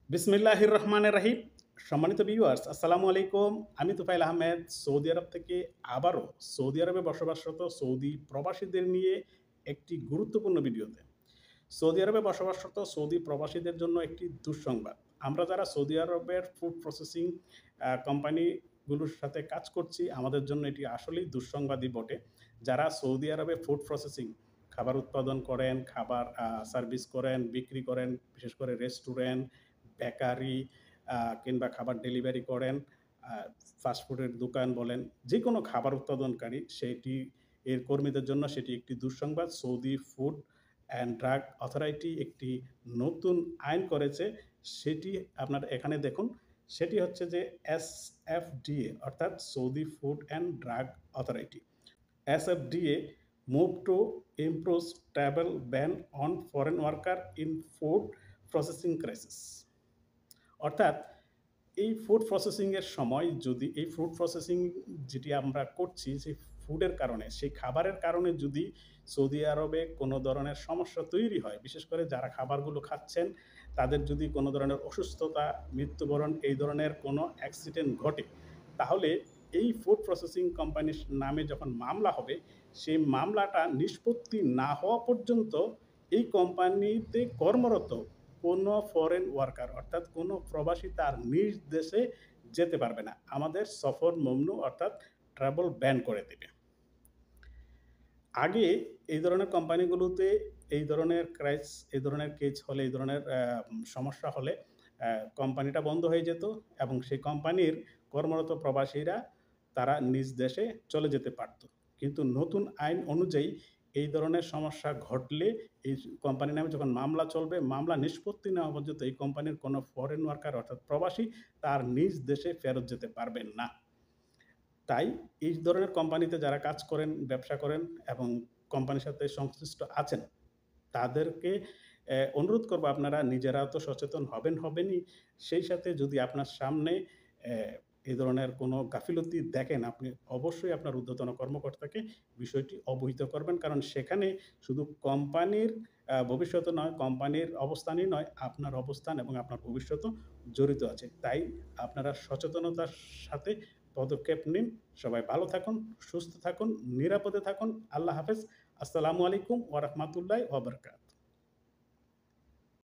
বিসমিল্লাহির রহমানির রহিম। সম্মানিত ভিউয়ার্স, আসসালামু আলাইকুম। আমি তুফাইল আহমেদ সৌদি আরব থেকে আবারও সৌদি আরবে বসবাসরত সৌদি প্রবাসীদের নিয়ে একটি গুরুত্বপূর্ণ ভিডিওতে। সৌদি আরবে বসবাসরত সৌদি প্রবাসীদের জন্য একটি দুঃসংবাদ। আমরা যারা সৌদি আরবের ফুড প্রসেসিং কোম্পানিগুলোর সাথে কাজ করছি, আমাদের জন্য এটি আসলেই দুঃসংবাদই বটে। যারা সৌদি আরবে ফুড প্রসেসিং খাবার উৎপাদন করেন, খাবার সার্ভিস করেন, বিক্রি করেন, বিশেষ করে রেস্টুরেন্ট, বেকারি কিংবা খাবার ডেলিভারি করেন, আ ফাস্টফুডের দোকান বলেন, যেকোনো খাবার উৎপাদনকারী সেটি এর কর্মীদের জন্য সেটি একটি দুঃসংবাদ। Saudi food and drug authority একটি নতুন আইন করেছে। সেটি আপনারা এখানে দেখুন। সেটি হচ্ছে যে এসএফডিএ অর্থাৎ Saudi food and drug authority. SFDA move to impose travel ban on foreign worker in food processing crisis. অর্থাৎ এই ফুড প্রসেসিংয়ের সময় যদি এই ফুড প্রসেসিং যেটি আমরা করছি সেই ফুডের কারণে, সেই খাবারের কারণে যদি সৌদি আরবে কোনো ধরনের সমস্যা তৈরি হয়, বিশেষ করে যারা খাবারগুলো খাচ্ছেন তাদের যদি কোনো ধরনের অসুস্থতা, মৃত্যুবরণ এই ধরনের কোনো অ্যাক্সিডেন্ট ঘটে, তাহলে এই ফুড প্রসেসিং কোম্পানির নামে যখন মামলা হবে, সেই মামলাটা নিষ্পত্তি না হওয়া পর্যন্ত এই কোম্পানিতে কর্মরত কোনো ফরেন ওয়ার্কার অর্থাৎ কোনো প্রবাসী তার নিজ দেশে যেতে পারবে না। আমাদের সফর মমনু অর্থাৎ ট্রাভেল ব্যান করে দেবে। আগে এই ধরনের কোম্পানিগুলোতে এই ধরনের কেস হলে, এই ধরনের সমস্যা হলে কোম্পানিটা বন্ধ হয়ে যেত এবং সেই কোম্পানির কর্মরত প্রবাসীরা তারা নিজ দেশে চলে যেতে পারত। কিন্তু নতুন আইন অনুযায়ী এই ধরনের সমস্যা ঘটলে এই কোম্পানির নামে যখন মামলা চলবে, মামলা নিষ্পত্তি না হওয়া পর্যন্ত এই কোম্পানির কোনো ফরেন ওয়ার্কার অর্থাৎ প্রবাসী তার নিজ দেশে ফেরত যেতে পারবেন না। তাই এই ধরনের কোম্পানিতে যারা কাজ করেন, ব্যবসা করেন এবং কোম্পানির সাথে সংশ্লিষ্ট আছেন, তাদেরকে অনুরোধ করব আপনারা নিজেরাও তো সচেতন হবেনই। সেই সাথে যদি আপনার সামনে অ্যা এই ধরনের কোনো গাফিলতি দেখেন, আপনি অবশ্যই আপনার ঊর্ধ্বতন কর্মকর্তাকে বিষয়টি অবহিত করবেন। কারণ সেখানে শুধু কোম্পানির ভবিষ্যৎ নয়, কোম্পানির অবস্থানই নয়, আপনার অবস্থান এবং আপনার ভবিষ্যতও জড়িত আছে। তাই আপনারা সচেতনতার সাথে পদক্ষেপ নিন। সবাই ভালো থাকুন, সুস্থ থাকুন, নিরাপদে থাকুন। আল্লাহ হাফেজ। আসসালামু আলাইকুম ওয়া রাহমাতুল্লাহি ওয়া বারাকাতুহু।